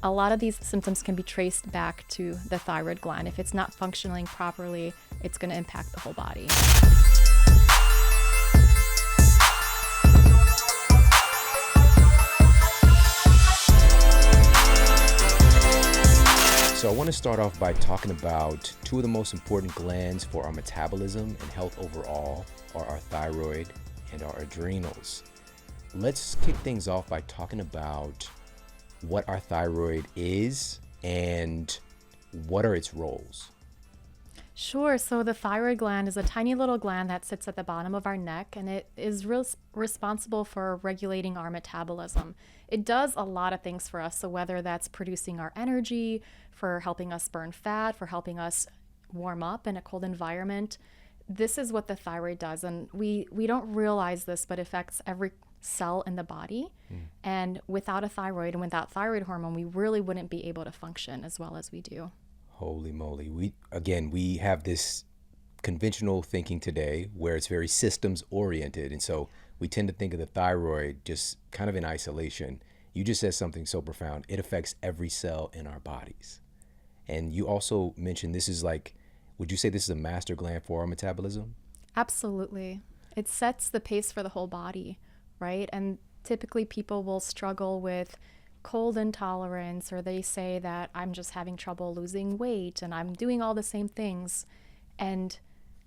a lot of these symptoms can be traced back to the thyroid gland. If it's not functioning properly, it's going to impact the whole body. So I want to start off by talking about two of the most important glands for our metabolism and health overall are our thyroid and our adrenals. Let's kick things off by talking about what our thyroid is and what are its roles. Sure. So the thyroid gland is a tiny little gland that sits at the bottom of our neck, and it is responsible for regulating our metabolism. It does a lot of things for us. So whether that's producing our energy, for helping us burn fat, for helping us warm up in a cold environment, this is what the thyroid does. And we don't realize this, but it affects every cell in the body. And without a thyroid and without thyroid hormone, we really wouldn't be able to function as well as we do. Holy moly. We have this conventional thinking today where it's very systems oriented. And so we tend to think of the thyroid just kind of in isolation. You just said something so profound. It affects every cell in our bodies. And you also mentioned this is like, would you say this is a master gland for our metabolism? Absolutely. It sets the pace for the whole body, right? And typically people will struggle with cold intolerance, or they say that I'm just having trouble losing weight and I'm doing all the same things and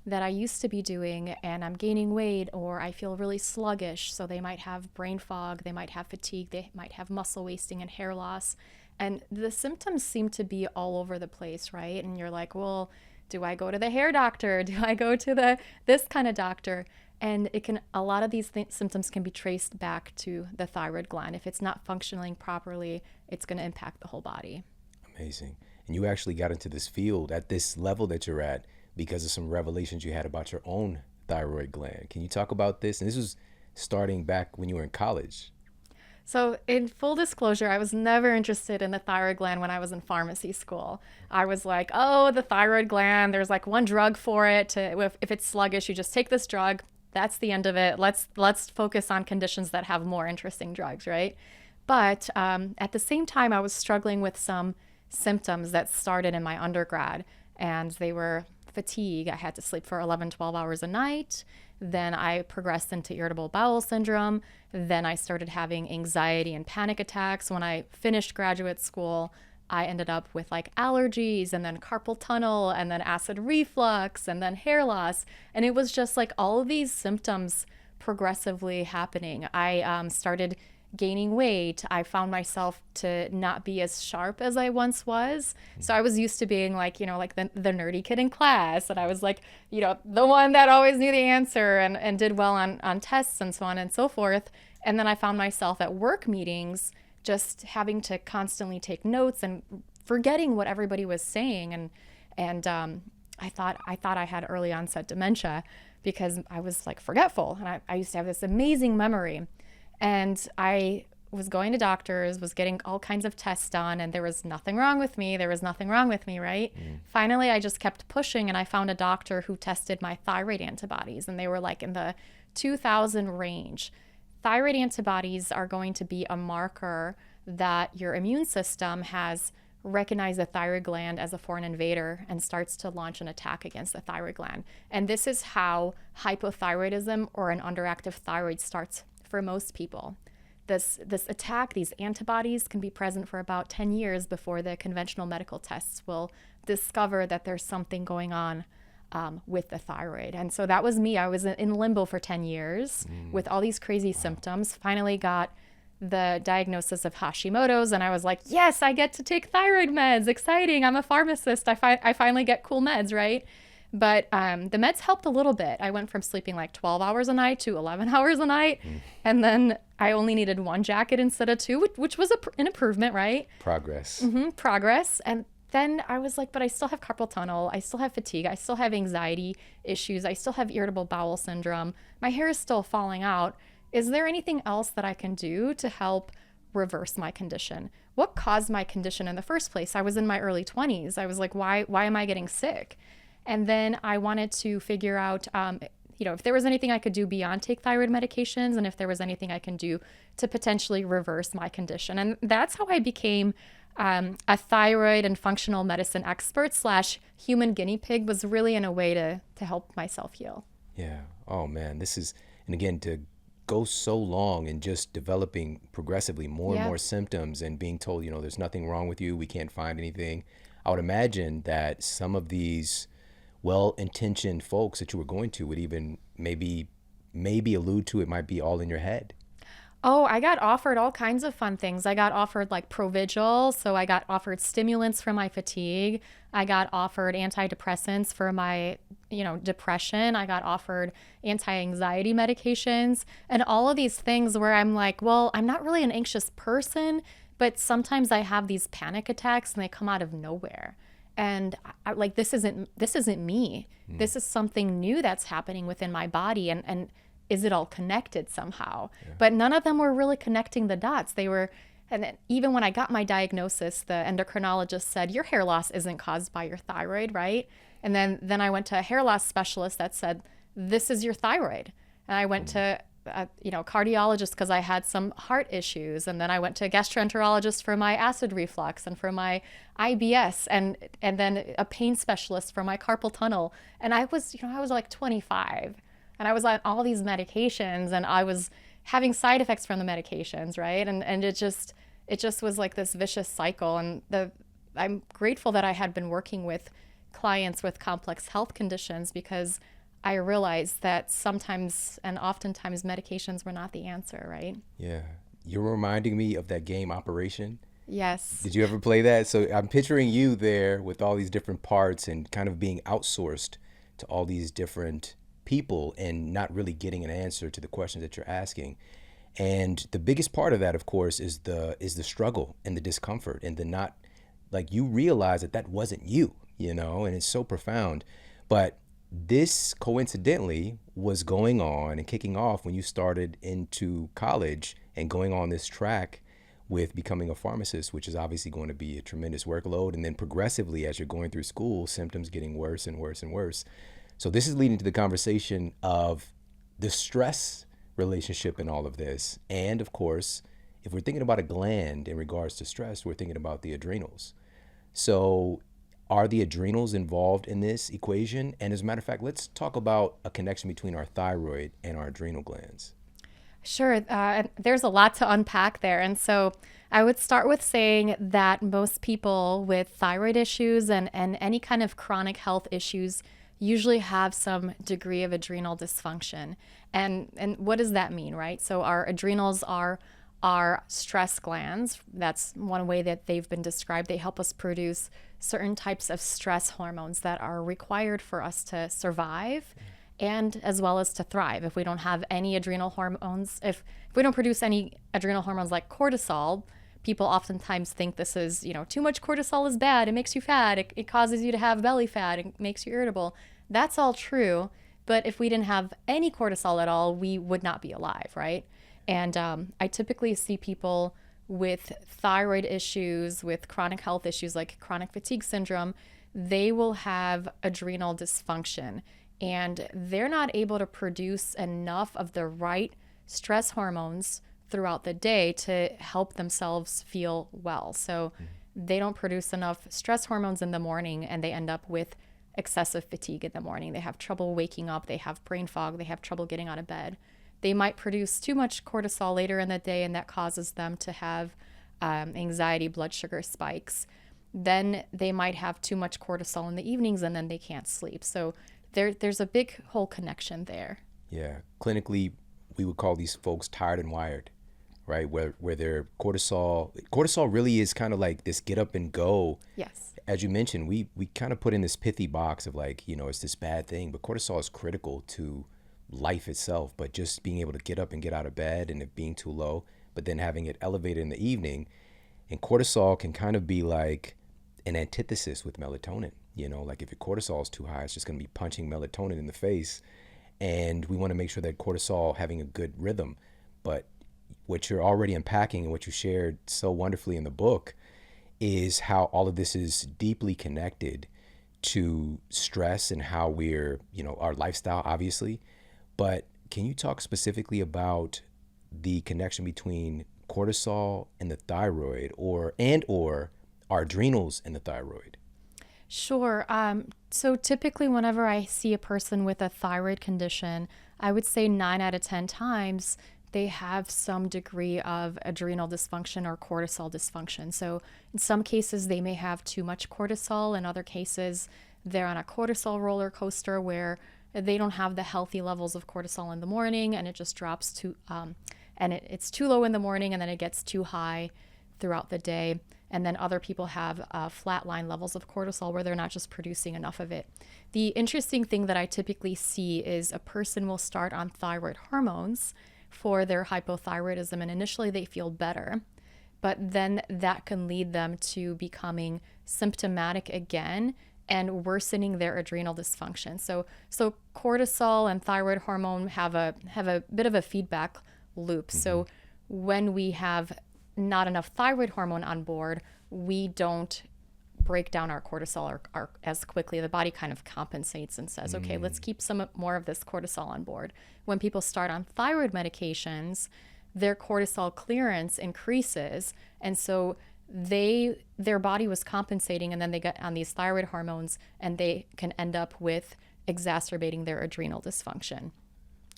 that I used to be doing, and I'm gaining weight, or I feel really sluggish. So they might have brain fog, they might have fatigue, they might have muscle wasting and hair loss. And the symptoms seem to be all over the place, right? And you're like, well, do I go to the hair doctor? Do I go to this kind of doctor? And a lot of these symptoms can be traced back to the thyroid gland. If it's not functioning properly, it's going to impact the whole body. Amazing. And you actually got into this field at this level that you're at because of some revelations you had about your own thyroid gland. Can you talk about this? And this was starting back when you were in college. So in full disclosure, I was never interested in the thyroid gland when I was in pharmacy school. I was like, oh, the thyroid gland, there's like one drug for it. If it's sluggish, you just take this drug. That's the end of it. Let's focus on conditions that have more interesting drugs, right? But at the same time, I was struggling with some symptoms that started in my undergrad, and they were fatigue. I had to sleep for 11, 12 hours a night. Then I progressed into irritable bowel syndrome. Then I started having anxiety and panic attacks. When I finished graduate school, I ended up with like allergies, and then carpal tunnel, and then acid reflux, and then hair loss. And it was just like all of these symptoms progressively happening. I started gaining weight. I found myself to not be as sharp as I once was. So I was used to being like, like the nerdy kid in class. And I was like, the one that always knew the answer and did well on tests and so on and so forth. And then I found myself at work meetings just having to constantly take notes and forgetting what everybody was saying. And I thought I had early onset dementia because I was like forgetful. And I used to have this amazing memory. And I was going to doctors, was getting all kinds of tests done, and there was nothing wrong with me. Right? Finally, I just kept pushing, and I found a doctor who tested my thyroid antibodies, and they were like in the 2,000 range. Thyroid antibodies are going to be a marker that your immune system has recognized the thyroid gland as a foreign invader and starts to launch an attack against the thyroid gland. And this is how hypothyroidism or an underactive thyroid starts for most people. This attack, these antibodies can be present for about 10 years before the conventional medical tests will discover that there's something going on with the thyroid. And so that was me. I was in limbo for 10 years with all these crazy symptoms. Finally got the diagnosis of Hashimoto's, and I was like, yes, I get to take thyroid meds. Exciting. I'm a pharmacist. I finally get cool meds, right? But the meds helped a little bit. I went from sleeping like 12 hours a night to 11 hours a night. And then I only needed one jacket instead of two, which was an improvement, right? Progress. Progress. And then I was like, but I still have carpal tunnel. I still have fatigue. I still have anxiety issues. I still have irritable bowel syndrome. My hair is still falling out. Is there anything else that I can do to help reverse my condition? What caused my condition in the first place? I was in my early 20s. I was like, why am I getting sick? And then I wanted to figure out, if there was anything I could do beyond take thyroid medications, and if there was anything I can do to potentially reverse my condition. And that's how I became A thyroid and functional medicine expert slash human guinea pig was really in a way to help myself heal. Yeah. Oh man, this is, and again, to go so long and just developing progressively more and Yeah. more symptoms and being told, there's nothing wrong with you, we can't find anything. I would imagine that some of these well-intentioned folks that you were going to would even maybe allude to it might be all in your head. Oh, I got offered all kinds of fun things. I got offered like Provigil, so I got offered stimulants for my fatigue. I got offered antidepressants for my, depression. I got offered anti-anxiety medications and all of these things where I'm like, well, I'm not really an anxious person, but sometimes I have these panic attacks and they come out of nowhere. And like this isn't me. This is something new that's happening within my body, and is it all connected somehow? Yeah. But none of them were really connecting the dots. They were, and then even when I got my diagnosis, the endocrinologist said, your hair loss isn't caused by your thyroid, right? And then I went to a hair loss specialist that said, this is your thyroid. And I went to cardiologist because I had some heart issues, and then I went to a gastroenterologist for my acid reflux and for my IBS, and then a pain specialist for my carpal tunnel. And I was like 25, and I was on all these medications, and I was having side effects from the medications, right? And it just was like this vicious cycle. And I'm grateful that I had been working with clients with complex health conditions, because I realized that sometimes and oftentimes medications were not the answer, right? Yeah. You're reminding me of that game Operation. Yes. Did you ever play that? So I'm picturing you there with all these different parts and kind of being outsourced to all these different people and not really getting an answer to the questions that you're asking. And the biggest part of that, of course, is the struggle and the discomfort and the not, like, you realize that wasn't you, and it's so profound. But this coincidentally was going on and kicking off when you started into college and going on this track with becoming a pharmacist, which is obviously going to be a tremendous workload. And then progressively, as you're going through school, symptoms getting worse and worse and worse. So this is leading to the conversation of the stress relationship in all of this. And of course, if we're thinking about a gland in regards to stress, we're thinking about the adrenals. So are the adrenals involved in this equation? And as a matter of fact, let's talk about a connection between our thyroid and our adrenal glands. Sure. There's a lot to unpack there. And so I would start with saying that most people with thyroid issues and any kind of chronic health issues usually have some degree of adrenal dysfunction. And what does that mean, right? So our adrenals are our stress glands. That's one way that they've been described. They help us produce certain types of stress hormones that are required for us to survive and as well as to thrive. If we don't have any adrenal hormones, if we don't produce any adrenal hormones like cortisol, people oftentimes think this is, too much cortisol is bad. It makes you fat. It causes you to have belly fat. It makes you irritable. That's all true. But if we didn't have any cortisol at all, we would not be alive, right? And I typically see people with thyroid issues, with chronic health issues like chronic fatigue syndrome, they will have adrenal dysfunction, and they're not able to produce enough of the right stress hormones throughout the day to help themselves feel well. So they don't produce enough stress hormones in the morning, and they end up with excessive fatigue in the morning. They have trouble waking up, they have brain fog, they have trouble getting out of bed. They might produce too much cortisol later in the day, and that causes them to have anxiety, blood sugar spikes. Then they might have too much cortisol in the evenings, and then they can't sleep. So there's a big whole connection there. Yeah. Clinically, we would call these folks tired and wired, right? Where their cortisol really is kind of like this get up and go. Yes. As you mentioned, we kind of put in this pithy box of like, it's this bad thing, but cortisol is critical to life itself. But just being able to get up and get out of bed and it being too low, but then having it elevated in the evening, and cortisol can kind of be like an antithesis with melatonin. Like if your cortisol is too high, it's just going to be punching melatonin in the face. And we want to make sure that cortisol having a good rhythm. But what you're already unpacking and what you shared so wonderfully in the book is how all of this is deeply connected to stress and how we're, our lifestyle, obviously. But can you talk specifically about the connection between cortisol and the thyroid or our adrenals and the thyroid? Sure. So typically, whenever I see a person with a thyroid condition, I would say 9 out of 10 times they have some degree of adrenal dysfunction or cortisol dysfunction. So in some cases, they may have too much cortisol. In other cases, they're on a cortisol roller coaster where they don't have the healthy levels of cortisol in the morning, and it just drops to, it's too low in the morning, and then it gets too high throughout the day. And then other people have flatline levels of cortisol where they're not just producing enough of it. The interesting thing that I typically see is a person will start on thyroid hormones for their hypothyroidism, and initially they feel better, but then that can lead them to becoming symptomatic again and worsening their adrenal dysfunction. So cortisol and thyroid hormone have a bit of a feedback loop. So when we have not enough thyroid hormone on board, we don't break down our cortisol or as quickly. The body kind of compensates and says, okay, let's keep some more of this cortisol on board. When people start on thyroid medications, their cortisol clearance increases. And so their body was compensating, and then they get on these thyroid hormones, and they can end up with exacerbating their adrenal dysfunction.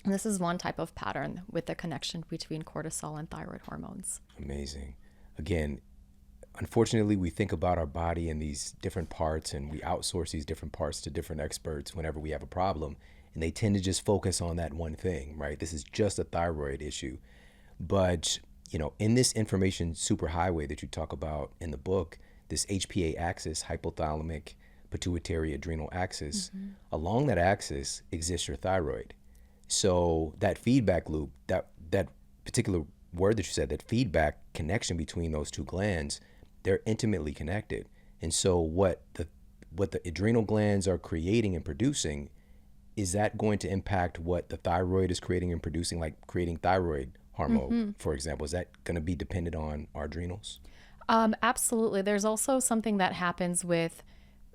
And this is one type of pattern with the connection between cortisol and thyroid hormones. Amazing. Again, unfortunately, we think about our body in these different parts, and we outsource these different parts to different experts whenever we have a problem, and they tend to just focus on that one thing, right? This is just a thyroid issue. But, in this information superhighway that you talk about in the book, this HPA axis, hypothalamic pituitary adrenal axis, along that axis exists your thyroid. So that feedback loop, that particular word that you said, that feedback connection between those two glands, they're intimately connected. And so what the adrenal glands are creating and producing, is that going to impact what the thyroid is creating and producing, like creating thyroid hormone, for example? Is that going to be dependent on our adrenals? Absolutely. There's also something that happens with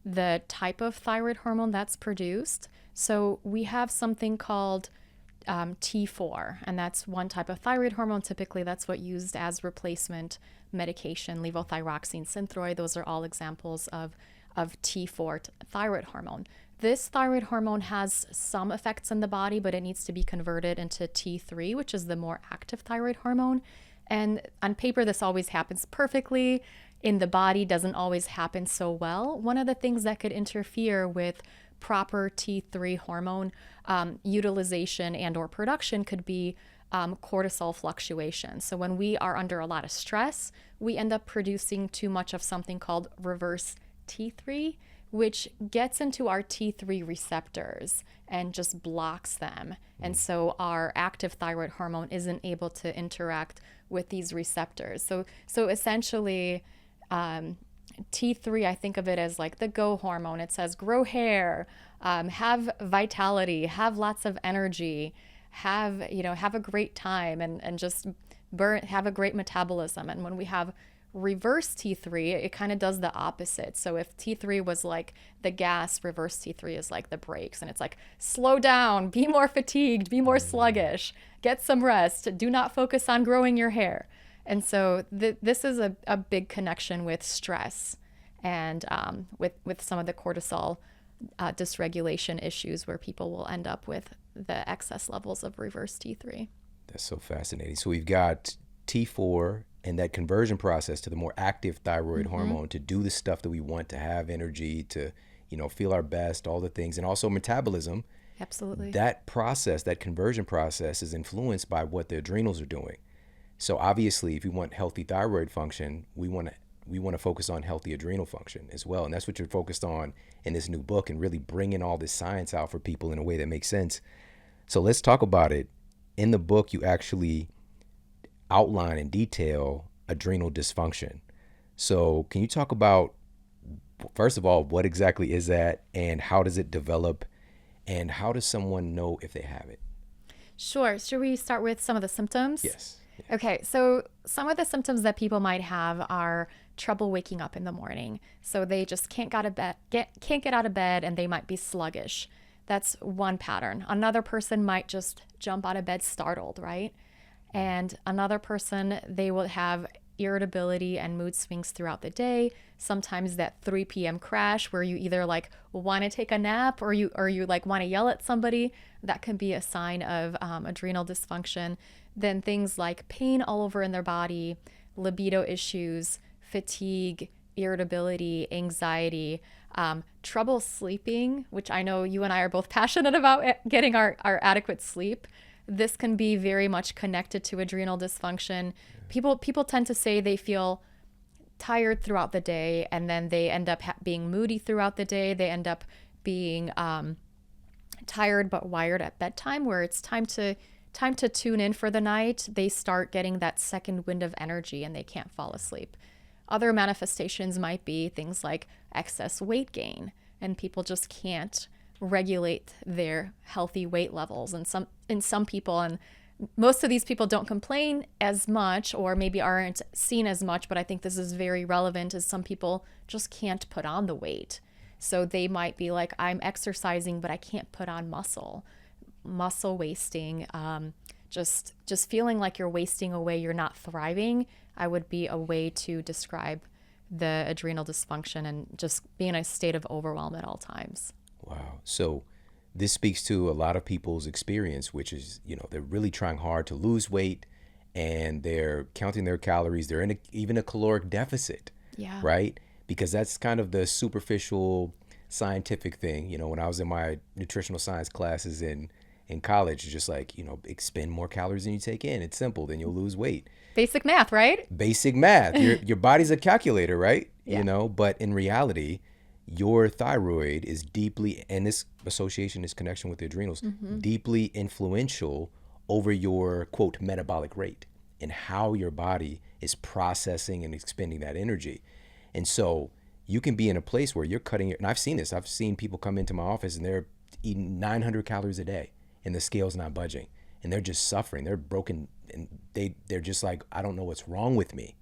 the type of thyroid hormone that's produced. So we have something called T4, and that's one type of thyroid hormone. Typically, that's what used as replacement medication, levothyroxine, Synthroid. Those are all examples of T4 thyroid hormone. This thyroid hormone has some effects in the body, but it needs to be converted into T3, which is the more active thyroid hormone. And on paper, this always happens perfectly. In the body, doesn't always happen so well. One of the things that could interfere with proper T3 hormone utilization and or production could be cortisol fluctuation. So when we are under a lot of stress, we end up producing too much of something called reverse T3, which gets into our T3 receptors and just blocks them. And so our active thyroid hormone isn't able to interact with these receptors. So essentially, T3, I think of it as like the go hormone. It says grow hair, have vitality, have lots of energy, have a great time, and just have a great metabolism. And when we have reverse T3, it kind of does the opposite. So if T3 was like the gas, reverse T3 is like the brakes, and it's like, slow down, be more fatigued, be more sluggish, get some rest, do not focus on growing your hair. And so this is a big connection with stress and with some of the cortisol dysregulation issues, where people will end up with the excess levels of reverse T3. That's so fascinating. So we've got T4 and that conversion process to the more active thyroid hormone to do the stuff that we want, to have energy, to feel our best, all the things, and also metabolism. Absolutely. That process, that conversion process, is influenced by what the adrenals are doing. So obviously, if we want healthy thyroid function, we want to focus on healthy adrenal function as well. And that's what you're focused on in this new book, and really bringing all this science out for people in a way that makes sense. So let's talk about it. In the book, you actually outline in detail adrenal dysfunction. So can you talk about, first of all, what exactly is that, and how does it develop, and how does someone know if they have it? Sure. Should we start with some of the symptoms? Yes. Okay, so some of the symptoms that people might have are trouble waking up in the morning. So they just can't get out of bed, and they might be sluggish. That's one pattern. Another person might just jump out of bed startled, right? And another person, they will have irritability and mood swings throughout the day. Sometimes that 3 p.m. crash where you either like want to take a nap or you like want to yell at somebody, that can be a sign of adrenal dysfunction. Then things like pain all over in their body, libido issues, fatigue, irritability, anxiety, trouble sleeping, which I know you and I are both passionate about getting our adequate sleep. This can be very much connected to adrenal dysfunction. People tend to say they feel tired throughout the day, and then they end up being moody throughout the day. They end up being tired but wired at bedtime, where it's time to tune in for the night. They start getting that second wind of energy and they can't fall asleep. Other manifestations might be things like excess weight gain, and people just can't regulate their healthy weight levels. And some people, and most of these people don't complain as much or maybe aren't seen as much, but I think this is very relevant, as some people just can't put on the weight. So they might be like, I'm exercising, but I can't put on muscle wasting, just feeling like you're wasting away, you're not thriving, I would be a way to describe the adrenal dysfunction and just be in a state of overwhelm at all times. Wow. So this speaks to a lot of people's experience, which is, they're really trying hard to lose weight and they're counting their calories. They're in even a caloric deficit, Yeah. right? Because that's kind of the superficial scientific thing. When I was in my nutritional science classes in college, just like, expend more calories than you take in. It's simple. Then you'll lose weight. Basic math, right? Basic math. Your body's a calculator, right? Yeah. But in reality, your thyroid is deeply, and this association, this connection with the adrenals, deeply influential over your, quote, metabolic rate and how your body is processing and expending that energy. And so you can be in a place where you're cutting and I've seen this. I've seen people come into my office and they're eating 900 calories a day and the scale's not budging and they're just suffering. They're broken and they're just like, I don't know what's wrong with me,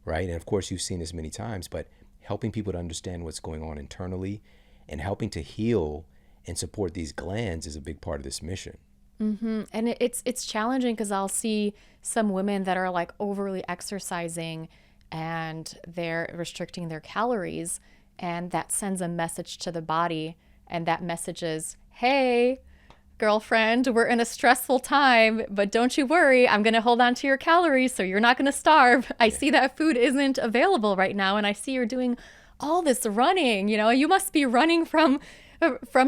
right? And of course, you've seen this many times, but helping people to understand what's going on internally and helping to heal and support these glands is a big part of this mission. Mm-hmm. And it's challenging because I'll see some women that are like overly exercising and they're restricting their calories, and that sends a message to the body, and that message is, hey, girlfriend, we're in a stressful time, but don't you worry, I'm going to hold on to your calories so you're not going to starve. I see that food isn't available right now, and I see you're doing all this running. You must be running from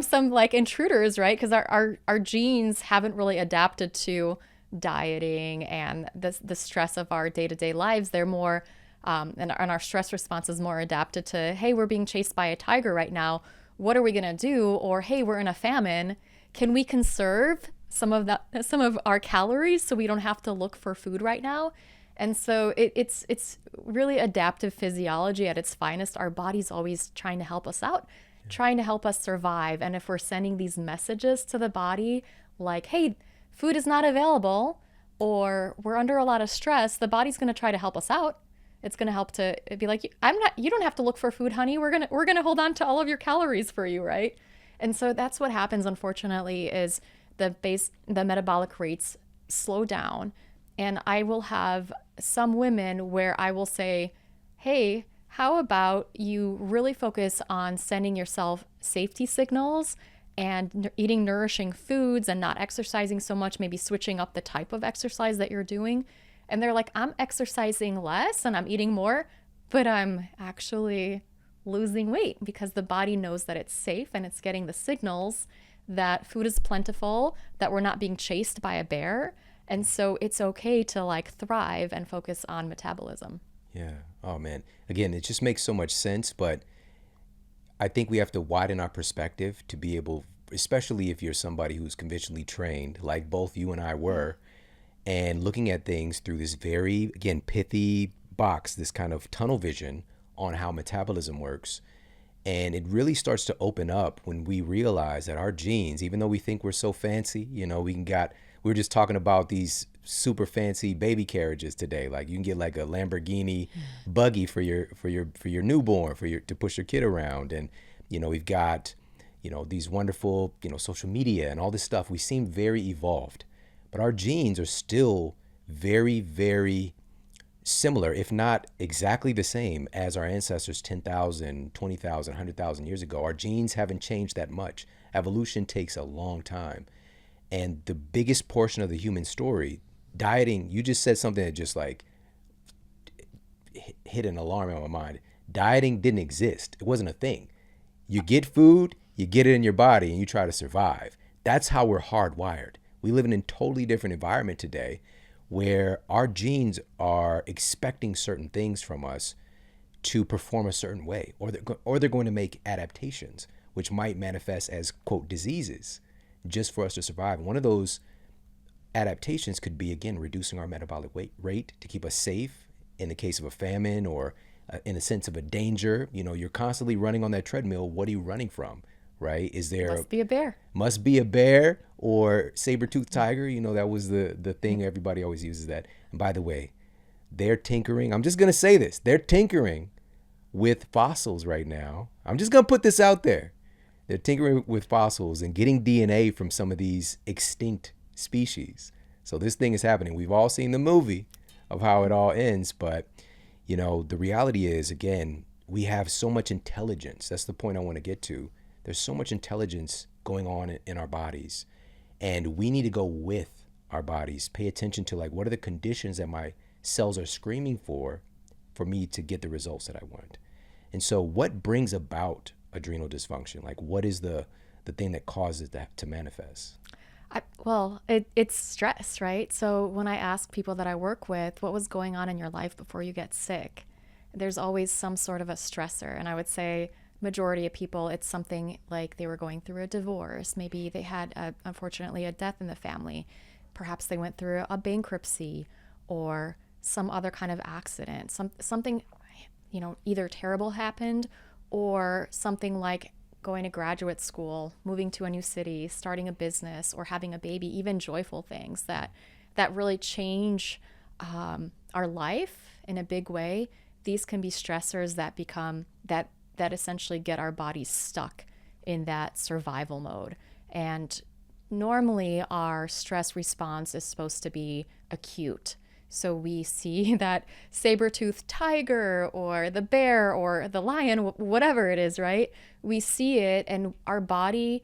some like intruders, right? Because our genes haven't really adapted to dieting and the stress of our day-to-day lives. They're more and our stress response is more adapted to, hey, we're being chased by a tiger right now, what are we going to do? Or, hey, we're in a famine, can we conserve some of our calories so we don't have to look for food right now? And so it's really adaptive physiology at its finest. Our body's always trying to help us out, trying to help us survive. And if we're sending these messages to the body like, hey, food is not available, or we're under a lot of stress, the body's going to try to help us out. It's going to help to be like, you don't have to look for food, honey. We're going to hold on to all of your calories for you, right? And so that's what happens, unfortunately, is the metabolic rates slow down. And I will have some women where I will say, hey, how about you really focus on sending yourself safety signals and eating nourishing foods and not exercising so much, maybe switching up the type of exercise that you're doing. And they're like, I'm exercising less and I'm eating more, but I'm actually losing weight because the body knows that it's safe and it's getting the signals that food is plentiful, that we're not being chased by a bear. And so it's okay to like thrive and focus on metabolism. Yeah. Oh, man. Again, it just makes so much sense, but I think we have to widen our perspective to be able, especially if you're somebody who's conventionally trained, like both you and I were, and looking at things through this very, again, pithy box, this kind of tunnel vision on how metabolism works. And it really starts to open up when we realize that our genes, even though we think we're so fancy, we were just talking about these super fancy baby carriages today. Like you can get like a Lamborghini buggy for your newborn, to push your kid around. And, we've got, these wonderful, social media and all this stuff. We seem very evolved, but our genes are still very, very similar, if not exactly the same as our ancestors 10,000, 20,000, 100,000 years ago. Our genes haven't changed that much. Evolution takes a long time. And the biggest portion of the human story, dieting, you just said something that just like hit an alarm in my mind. Dieting didn't exist. It wasn't a thing. You get food, you get it in your body, and you try to survive. That's how we're hardwired. We live in a totally different environment today where our genes are expecting certain things from us to perform a certain way, or they're going to make adaptations, which might manifest as, quote, diseases just for us to survive. And one of those adaptations could be, again, reducing our metabolic rate to keep us safe in the case of a famine or in a sense of a danger. You know, you're constantly running on that treadmill. What are you running from, right? Is there Must be a bear. Must be a bear or saber-toothed tiger. You know, that was the thing. Everybody always uses that. And by the way, they're tinkering. I'm just going to say this. They're tinkering with fossils right now. I'm just going to put this out there. They're tinkering with fossils and getting DNA from some of these extinct species. So this thing is happening. We've all seen the movie of how it all ends. But, you know, the reality is, again, we have so much intelligence. That's the point I want to get to. There's so much intelligence going on in our bodies. And we need to go with our bodies, pay attention to, like, what are the conditions that my cells are screaming for me to get the results that I want. And so what brings about adrenal dysfunction? Like, what is the thing that causes that to manifest? It's stress, right? So when I ask people that I work with, what was going on in your life before you get sick? There's always some sort of a stressor. And I would say majority of people, it's something like they were going through a divorce. Maybe they had, unfortunately, a death in the family. Perhaps they went through a bankruptcy or some other kind of accident. Something, you know, either terrible happened or something like going to graduate school, moving to a new city, starting a business, or having a baby, even joyful things that really change our life in a big way. These can be stressors that become that essentially get our bodies stuck in that survival mode. And normally our stress response is supposed to be acute. So we see that saber-toothed tiger or the bear or the lion, whatever it is, right? We see it and our body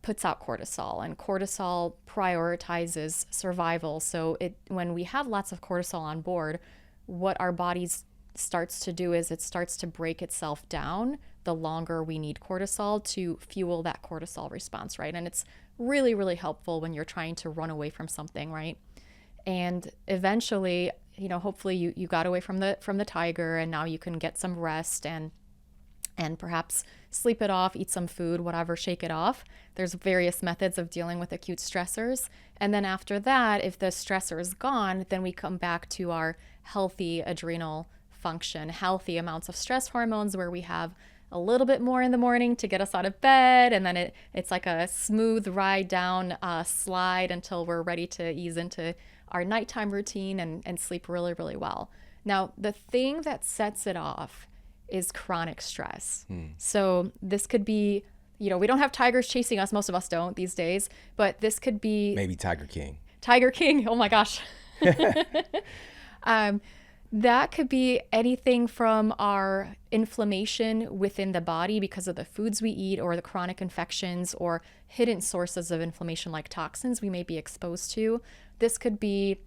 puts out cortisol, and cortisol prioritizes survival. So when we have lots of cortisol on board, what our bodies starts to do is it starts to break itself down the longer we need cortisol to fuel that cortisol response, right? And it's really, really helpful when you're trying to run away from something, right? And eventually, you know, hopefully you got away from the tiger, and now you can get some rest and perhaps sleep it off, eat some food, whatever, shake it off. There's various methods of dealing with acute stressors. And then after that, if the stressor is gone, then we come back to our healthy adrenal function, healthy amounts of stress hormones where we have a little bit more in the morning to get us out of bed, and then it's like a smooth ride down slide until we're ready to ease into our nighttime routine and sleep really, really well. Now, the thing that sets it off is chronic stress. So this could be, you know, we don't have tigers chasing us. Most of us don't these days, but this could be Maybe Tiger King. Tiger King. Oh my gosh. That could be anything from our inflammation within the body because of the foods we eat or the chronic infections or hidden sources of inflammation like toxins we may be exposed to. This could be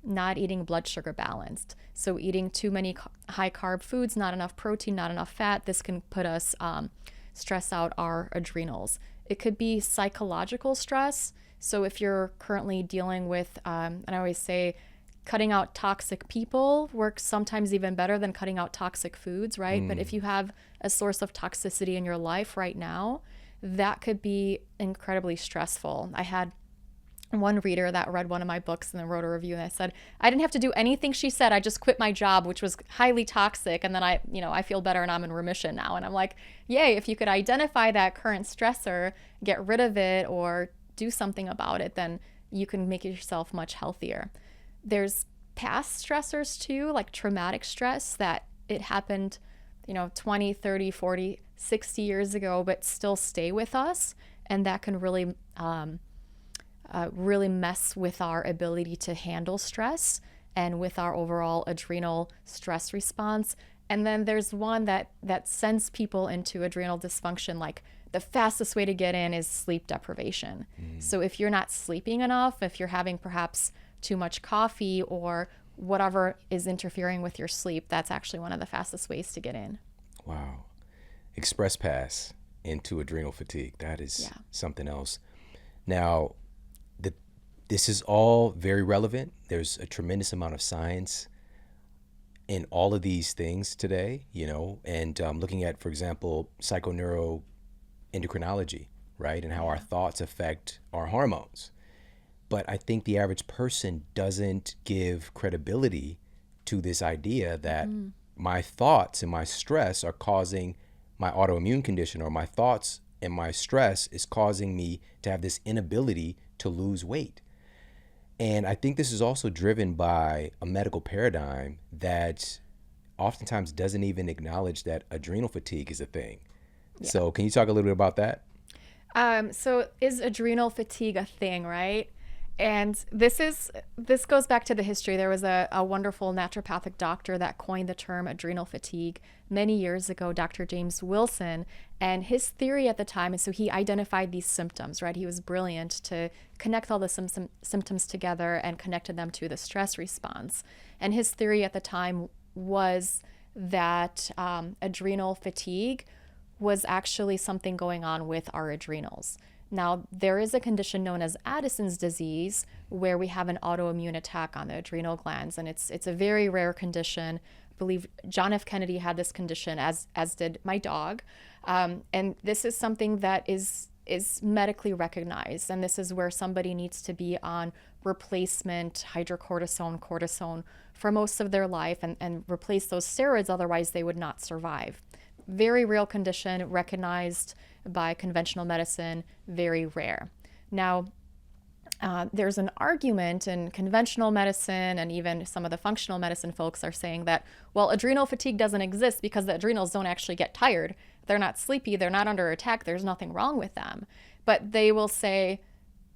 not eating blood sugar balanced. So eating too many high carb foods, not enough protein, not enough fat. This can put us, stress out our adrenals. It could be psychological stress. So if you're currently dealing with, and I always say, cutting out toxic people works sometimes even better than cutting out toxic foods, right? But if you have a source of toxicity in your life right now, that could be incredibly stressful. I had one reader that read one of my books and then wrote a review, and I said, I didn't have to do anything she said. I just quit my job, which was highly toxic. And then I feel better and I'm in remission now. And I'm like, yay, if you could identify that current stressor, get rid of it or do something about it, then you can make yourself much healthier. There's past stressors too, like traumatic stress that it happened, 20, 30, 40, 60 years ago, but still stay with us. And that can really mess with our ability to handle stress. and with our overall adrenal stress response. And then there's one that sends people into adrenal dysfunction. Like the fastest way to get in is sleep deprivation. So if you're not sleeping enough, if you're having perhaps too much coffee or whatever is interfering with your sleep, that's actually one of the fastest ways to get in. Wow. Express pass into adrenal fatigue. That is something else. Now, this is all very relevant. There's a tremendous amount of science in all of these things today, and looking at, for example, psychoneuroendocrinology, right? And how our thoughts affect our hormones. But I think the average person doesn't give credibility to this idea that my thoughts and my stress are causing my autoimmune condition, or my thoughts and my stress is causing me to have this inability to lose weight. And I think this is also driven by a medical paradigm that oftentimes doesn't even acknowledge that adrenal fatigue is a thing. Yeah. So can you talk a little bit about that? So is adrenal fatigue a thing, right? And this goes back to the history. There was a wonderful naturopathic doctor that coined the term adrenal fatigue many years ago, Dr. James Wilson. And his theory at the time, and so he identified these symptoms, right? He was brilliant to connect all the symptoms together and connected them to the stress response. And his theory at the time was that adrenal fatigue was actually something going on with our adrenals. Now, there is a condition known as Addison's disease where we have an autoimmune attack on the adrenal glands, and it's a very rare condition. I believe John F. Kennedy had this condition, as did my dog. And this is something that is medically recognized, and this is where somebody needs to be on replacement hydrocortisone, cortisone for most of their life and replace those steroids, otherwise they would not survive. Very real condition, recognized by conventional medicine, very rare. Now, there's an argument in conventional medicine, and even some of the functional medicine folks are saying that, well, adrenal fatigue doesn't exist because the adrenals don't actually get tired. They're not sleepy. They're not under attack. There's nothing wrong with them. But they will say,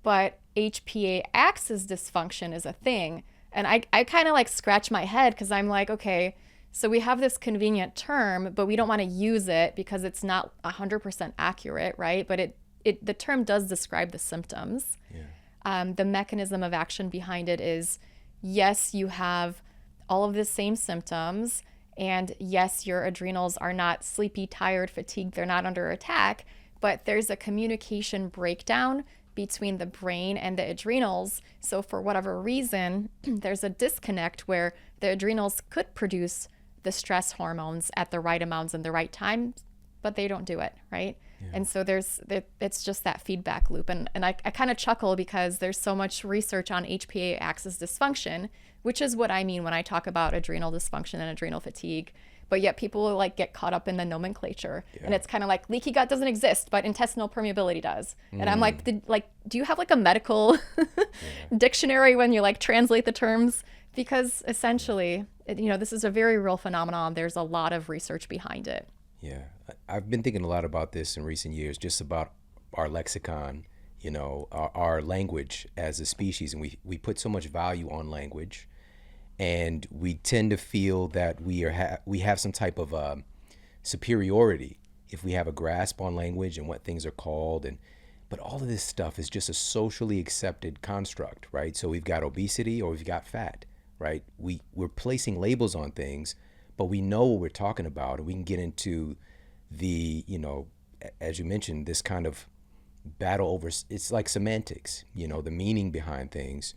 but HPA axis dysfunction is a thing. And I kind of like scratch my head because I'm like, okay, so we have this convenient term, but we don't want to use it because it's not 100% accurate, right? But the term does describe the symptoms. Yeah. The mechanism of action behind it is, yes, you have all of the same symptoms, and yes, your adrenals are not sleepy, tired, fatigued, they're not under attack, but there's a communication breakdown between the brain and the adrenals. So for whatever reason, there's a disconnect where the adrenals could produce the stress hormones at the right amounts and the right time, but they don't do it, right? Yeah. And so it's just that feedback loop. And I kind of chuckle because there's so much research on HPA axis dysfunction, which is what I mean when I talk about adrenal dysfunction and adrenal fatigue. But yet people like get caught up in the nomenclature. Yeah. And it's kind of like leaky gut doesn't exist, but intestinal permeability does. And I'm like, do you have like a medical dictionary when you like translate the terms? Because essentially, this is a very real phenomenon. There's a lot of research behind it. Yeah, I've been thinking a lot about this in recent years, just about our lexicon, our language as a species. And we put so much value on language, and we tend to feel that we have some type of superiority if we have a grasp on language and what things are called. But all of this stuff is just a socially accepted construct, right? So we've got obesity or we've got fat. Right? We're placing labels on things, but we know what we're talking about, and we can get into the, as you mentioned, this kind of battle over, it's like semantics, the meaning behind things.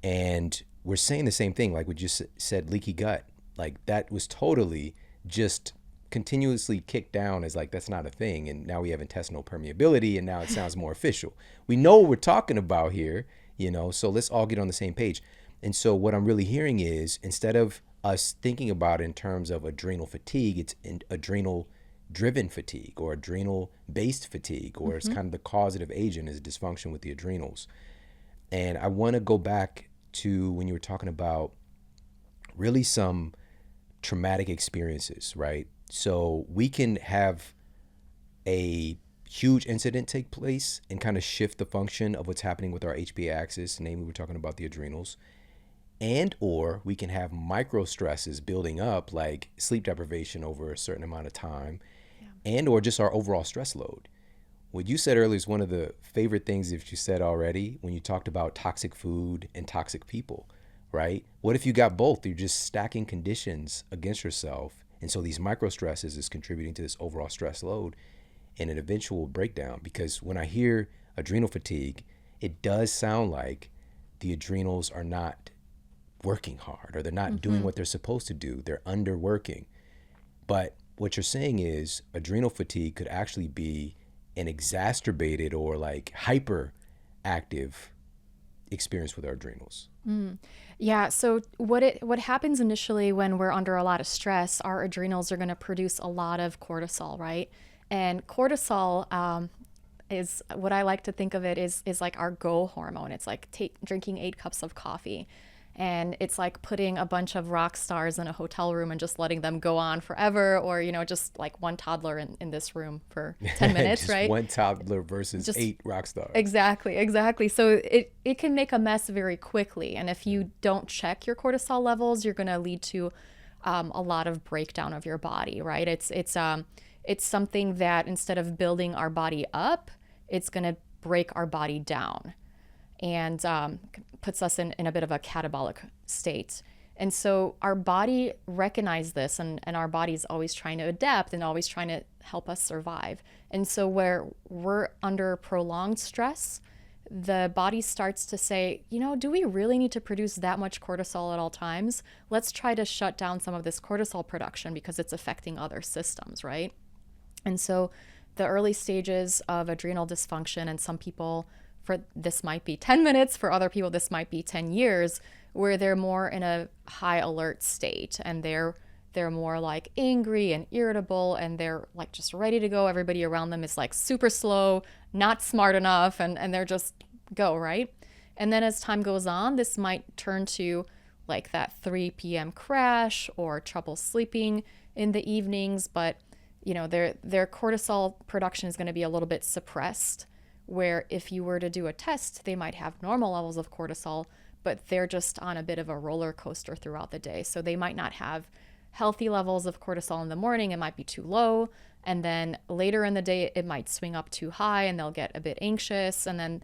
And we're saying the same thing, like we just said, leaky gut, like that was totally just continuously kicked down as like, that's not a thing. And now we have intestinal permeability, and now it sounds more official. We know what we're talking about here, so let's all get on the same page. And so what I'm really hearing is, instead of us thinking about it in terms of adrenal fatigue, it's adrenal-driven fatigue or adrenal-based fatigue, or it's kind of the causative agent is dysfunction with the adrenals. And I want to go back to when you were talking about really some traumatic experiences, right? So we can have a huge incident take place and kind of shift the function of what's happening with our HPA axis, namely we're talking about the adrenals. And or we can have micro stresses building up, like sleep deprivation over a certain amount of time, Yeah. and or just our overall stress load. What you said earlier is one of the favorite things that you said already when you talked about toxic food and toxic people, right? What if you got both? You're just stacking conditions against yourself. And so these micro stresses is contributing to this overall stress load and an eventual breakdown. Because when I hear adrenal fatigue, it does sound like the adrenals are not working hard or they're not doing what they're supposed to do. They're underworking. But what you're saying is adrenal fatigue could actually be an exacerbated or like hyperactive experience with our adrenals. Yeah, so what happens initially when we're under a lot of stress, our adrenals are going to produce a lot of cortisol, right? And cortisol is what I like to think of it is like our go hormone. It's like drinking 8 cups of coffee. And it's like putting a bunch of rock stars in a hotel room and just letting them go on forever, or, just like one toddler in this room for 10 minutes, Just right? one toddler versus Just 8 rock stars. exactly. So it can make a mess very quickly. And if you don't check your cortisol levels, you're going to lead to a lot of breakdown of your body, right? It's something that instead of building our body up, it's going to break our body down and puts us in a bit of a catabolic state. And so our body recognizes this, and our body is always trying to adapt and always trying to help us survive. And so where we're under prolonged stress, the body starts to say, do we really need to produce that much cortisol at all times? Let's try to shut down some of this cortisol production because it's affecting other systems, right? And so the early stages of adrenal dysfunction, and some people, for this might be 10 minutes, for other people this might be 10 years, where they're more in a high alert state, and they're more like angry and irritable, and they're like just ready to go. Everybody around them is like super slow, not smart enough, and they're just go, right? And then as time goes on, this might turn to like that 3 p.m. crash or trouble sleeping in the evenings, but their cortisol production is going to be a little bit suppressed, where if you were to do a test, they might have normal levels of cortisol, but they're just on a bit of a roller coaster throughout the day. So they might not have healthy levels of cortisol in the morning. It might be too low. And then later in the day, it might swing up too high and they'll get a bit anxious. And then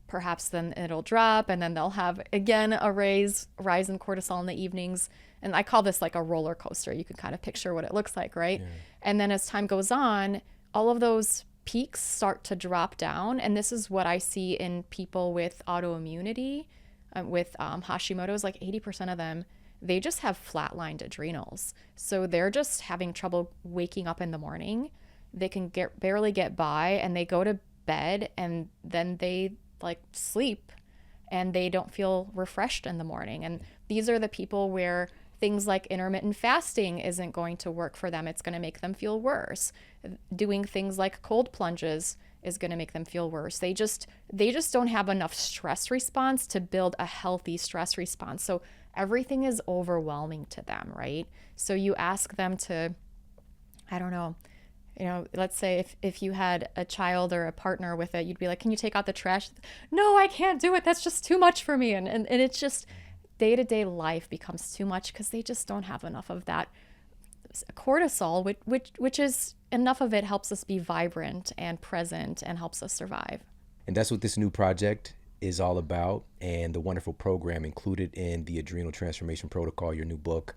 perhaps then it'll drop. And then they'll have, again, a rise in cortisol in the evenings. And I call this like a roller coaster. You can kind of picture what it looks like, right? Yeah. And then as time goes on, all of those peaks start to drop down. And this is what I see in people with autoimmunity, with Hashimoto's. Like 80% of them, they just have flatlined adrenals. So they're just having trouble waking up in the morning. They can barely get by, and they go to bed, and then they like sleep, and they don't feel refreshed in the morning. And these are the people where things like intermittent fasting isn't going to work for them. It's going to make them feel worse. Doing things like cold plunges is going to make them feel worse. They just don't have enough stress response to build a healthy stress response. So everything is overwhelming to them, right? So you ask them to, I don't know, let's say if you had a child or a partner with it, you'd be like, can you take out the trash? No, I can't do it. That's just too much for me. And it's just day-to-day life becomes too much because they just don't have enough of that cortisol, which is enough of it helps us be vibrant and present and helps us survive. And that's what this new project is all about, and the wonderful program included in the Adrenal Transformation Protocol, your new book.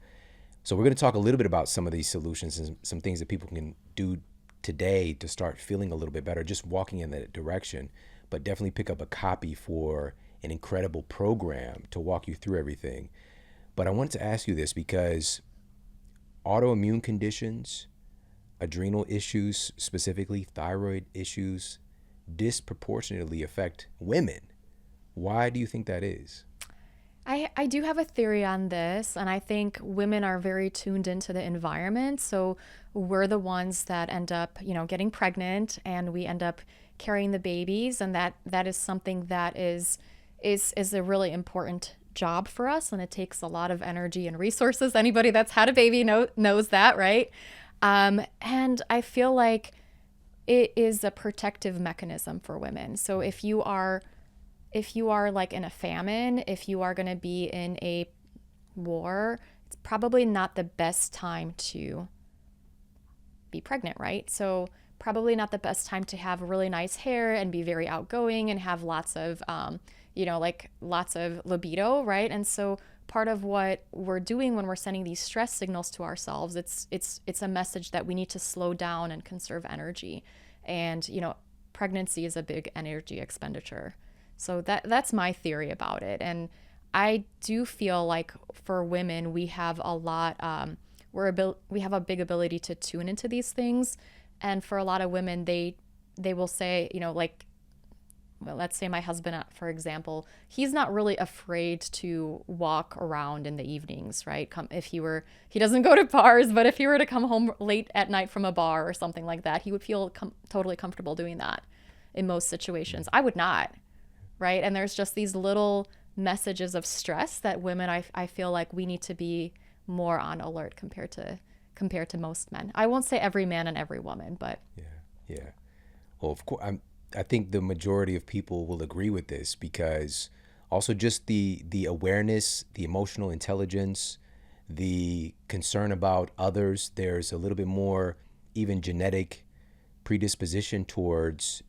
So we're going to talk a little bit about some of these solutions and some things that people can do today to start feeling a little bit better, just walking in that direction. But definitely pick up a copy for an incredible program to walk you through everything. But I wanted to ask you this because autoimmune conditions, adrenal issues, specifically thyroid issues, disproportionately affect women. Why do you think that is? I do have a theory on this, and I think women are very tuned into the environment. So we're the ones that end up, getting pregnant, and we end up carrying the babies, and that is something that is a really important job for us, and it takes a lot of energy and resources. Anybody that's had a baby knows that, right? And I feel like it is a protective mechanism for women. So if you are like in a famine, if you are going to be in a war, it's probably not the best time to be pregnant, right? So probably not the best time to have really nice hair and be very outgoing and have lots of, like lots of libido, right? And so part of what we're doing when we're sending these stress signals to ourselves, it's a message that we need to slow down and conserve energy. And, pregnancy is a big energy expenditure. So that's my theory about it. And I do feel like for women, we have a lot, we have a big ability to tune into these things. And for a lot of women, they will say, well, let's say my husband, for example, he's not really afraid to walk around in the evenings, right? He doesn't go to bars, but if he were to come home late at night from a bar or something like that, he would feel totally comfortable doing that in most situations. I would not, right? And there's just these little messages of stress that women, I feel like we need to be more on alert compared to most men. I won't say every man and every woman, but yeah. Well, of course, I think the majority of people will agree with this, because also just the awareness, the emotional intelligence, the concern about others. There's a little bit more even genetic predisposition towards,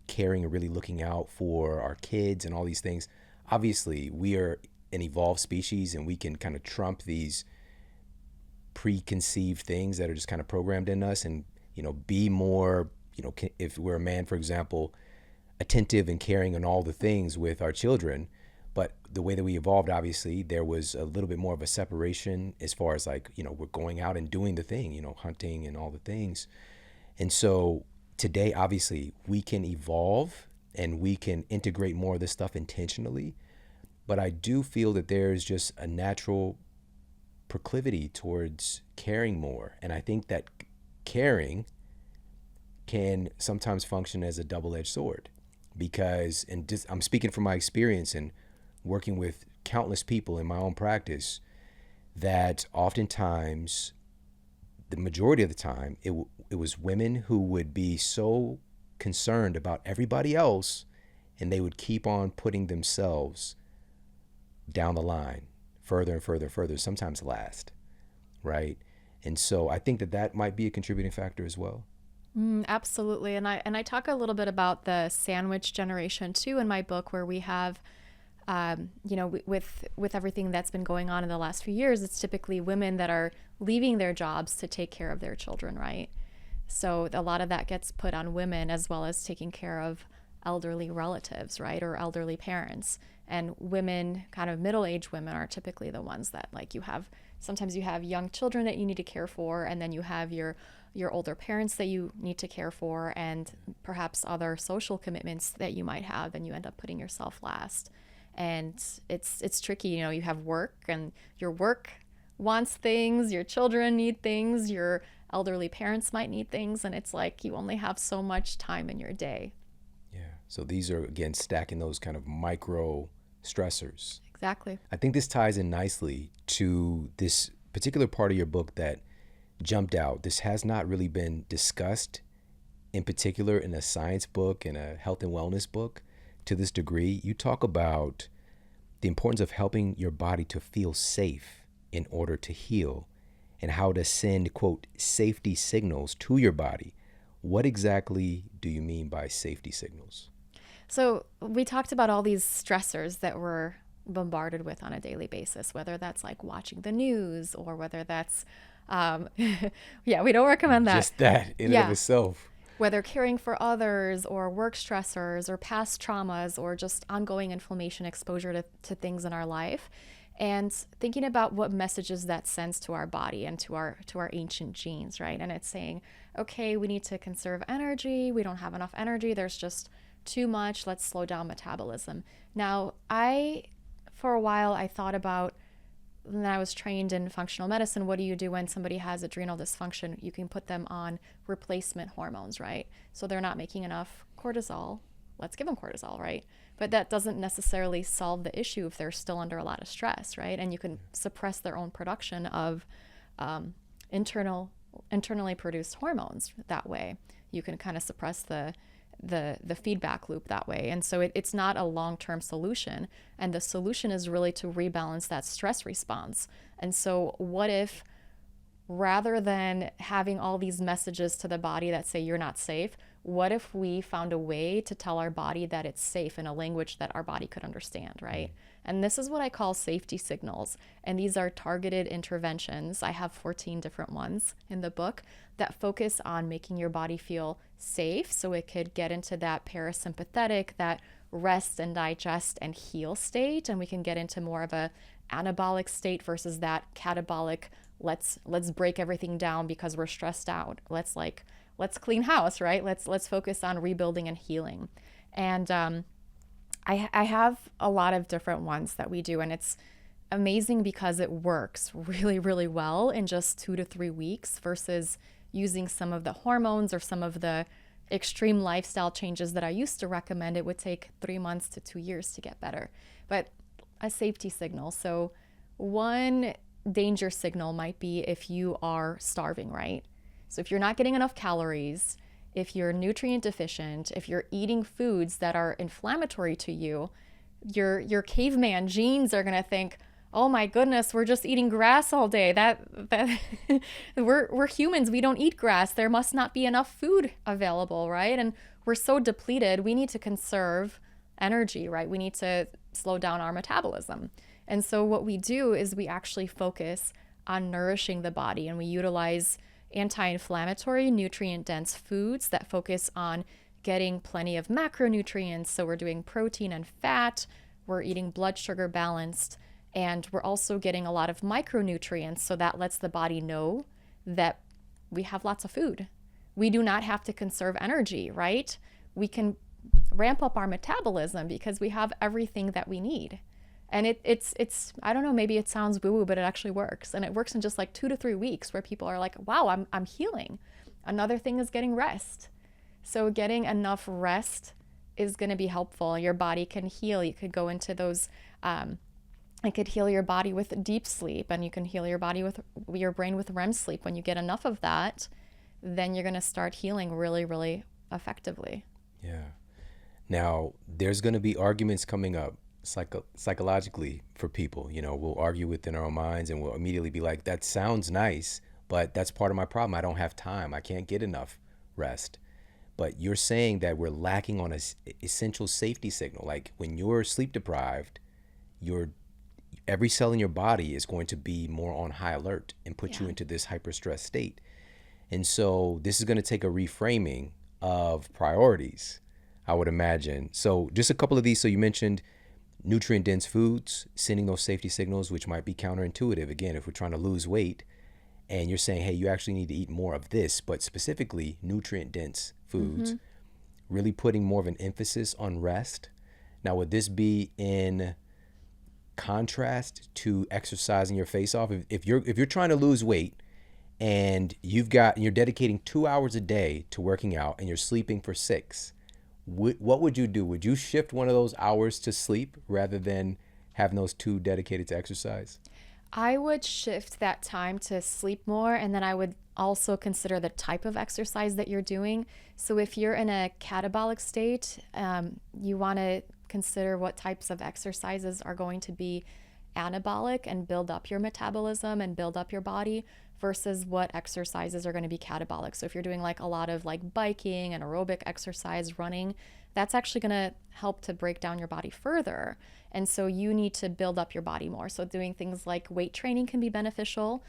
caring and really looking out for our kids and all these things. Obviously, we are an evolved species, and we can kind of trump these preconceived things that are just kind of programmed in us, and be more, if we're a man, for example, attentive and caring on all the things with our children. But the way that we evolved, obviously, there was a little bit more of a separation as far as we're going out and doing the thing, hunting and all the things. And so today, obviously, we can evolve and we can integrate more of this stuff intentionally. But I do feel that there's just a natural proclivity towards caring more. And I think that caring can sometimes function as a double-edged sword, because, and I'm speaking from my experience and working with countless people in my own practice, that oftentimes, the majority of the time, it was women who would be so concerned about everybody else, and they would keep on putting themselves down the line further and further and further, sometimes last, right? And so I think that might be a contributing factor as well. Absolutely. And I talk a little bit about the sandwich generation too in my book, where we have, with everything that's been going on in the last few years, it's typically women that are leaving their jobs to take care of their children, right? So a lot of that gets put on women, as well as taking care of elderly relatives, right? Or elderly parents. And women, kind of middle-aged women, are typically the ones that, sometimes you have young children that you need to care for, and then you have your older parents that you need to care for, and perhaps other social commitments that you might have, and you end up putting yourself last. And it's tricky. You have work, and your work wants things, your children need things, your elderly parents might need things, and it's like you only have so much time in your day. Yeah. So these are, again, stacking those kind of micro stressors. Exactly. I think this ties in nicely to this particular part of your book that jumped out. This has not really been discussed in particular in a science book, in a health and wellness book to this degree. You talk about the importance of helping your body to feel safe in order to heal, and how to send, quote, safety signals to your body. What exactly do you mean by safety signals? So we talked about all these stressors that we're bombarded with on a daily basis, whether that's like watching the news, or whether that's, we don't recommend that. Just that in and of itself. Whether caring for others, or work stressors, or past traumas, or just ongoing inflammation, exposure to things in our life. And thinking about what messages that sends to our body and to our ancient genes, right? And it's saying, okay, we need to conserve energy. We don't have enough energy. There's just too much. Let's slow down metabolism. Now, for a while, I thought about, when I was trained in functional medicine, what do you do when somebody has adrenal dysfunction? You can put them on replacement hormones, right? So they're not making enough cortisol. Let's give them cortisol, right? But that doesn't necessarily solve the issue if they're still under a lot of stress, right? And you can suppress their own production of internally produced hormones that way. You can kind of suppress the feedback loop that way. And so it's not a long-term solution. And the solution is really to rebalance that stress response. And so what if, rather than having all these messages to the body that say you're not safe, what if we found a way to tell our body that it's safe in a language that our body could understand, right? And this is what I call safety signals. And these are targeted interventions. I have 14 different ones in the book that focus on making your body feel safe so it could get into that parasympathetic, that rest and digest and heal state. And we can get into more of a anabolic state versus that catabolic, let's break everything down because we're stressed out. Let's clean house, right? Let's focus on rebuilding and healing. And I have a lot of different ones that we do, and it's amazing because it works really, really well in just 2 to 3 weeks versus using some of the hormones or some of the extreme lifestyle changes that I used to recommend. It would take 3 months to 2 years to get better. But a safety signal. So one danger signal might be if you are starving, right? So if you're not getting enough calories, if you're nutrient deficient, if you're eating foods that are inflammatory to you, your caveman genes are going to think, oh my goodness, we're just eating grass all day. That we're humans, we don't eat grass. There must not be enough food available, right? And we're so depleted, we need to conserve energy, right? We need to slow down our metabolism. And so what we do is we actually focus on nourishing the body, and we utilize anti-inflammatory, nutrient-dense foods that focus on getting plenty of macronutrients. So we're doing protein and fat, we're eating blood sugar balanced, and we're also getting a lot of micronutrients. So that lets the body know that we have lots of food. We do not have to conserve energy, right? We can ramp up our metabolism because we have everything that we need. And it's I don't know, maybe it sounds woo-woo, but it actually works. And it works in just like 2 to 3 weeks where people are like, wow, I'm healing. Another thing is getting rest. So getting enough rest is going to be helpful. Your body can heal. You could go into those, it could heal your body with deep sleep, and you can heal your body with your brain with REM sleep. When you get enough of that, then you're going to start healing really, really effectively. Yeah. Now, there's going to be arguments coming up psychologically for people. We'll argue within our own minds and we'll immediately be like, that sounds nice, but that's part of my problem. I don't have time. I can't get enough rest. But you're saying that we're lacking on an essential safety signal. Like when you're sleep deprived, every cell in your body is going to be more on high alert and put you into this hyper stress state. And so this is going to take a reframing of priorities, I would imagine. So just a couple of these. So you mentioned nutrient-dense foods, sending those safety signals, which might be counterintuitive. Again, if we're trying to lose weight and you're saying, hey, you actually need to eat more of this, but specifically nutrient-dense foods, really putting more of an emphasis on rest. Now, would this be in contrast to exercising your face off? If you're trying to lose weight and you're dedicating 2 hours a day to working out and you're sleeping for 6, what would you do? Would you shift one of those hours to sleep rather than having those 2 dedicated to exercise? I would shift that time to sleep more, and then I would also consider the type of exercise that you're doing. So if you're in a catabolic state, you want to consider what types of exercises are going to be anabolic and build up your metabolism and build up your body versus what exercises are going to be catabolic. So if you're doing like a lot of like biking and aerobic exercise, running, that's actually going to help to break down your body further. And so you need to build up your body more. So doing things like weight training can be beneficial.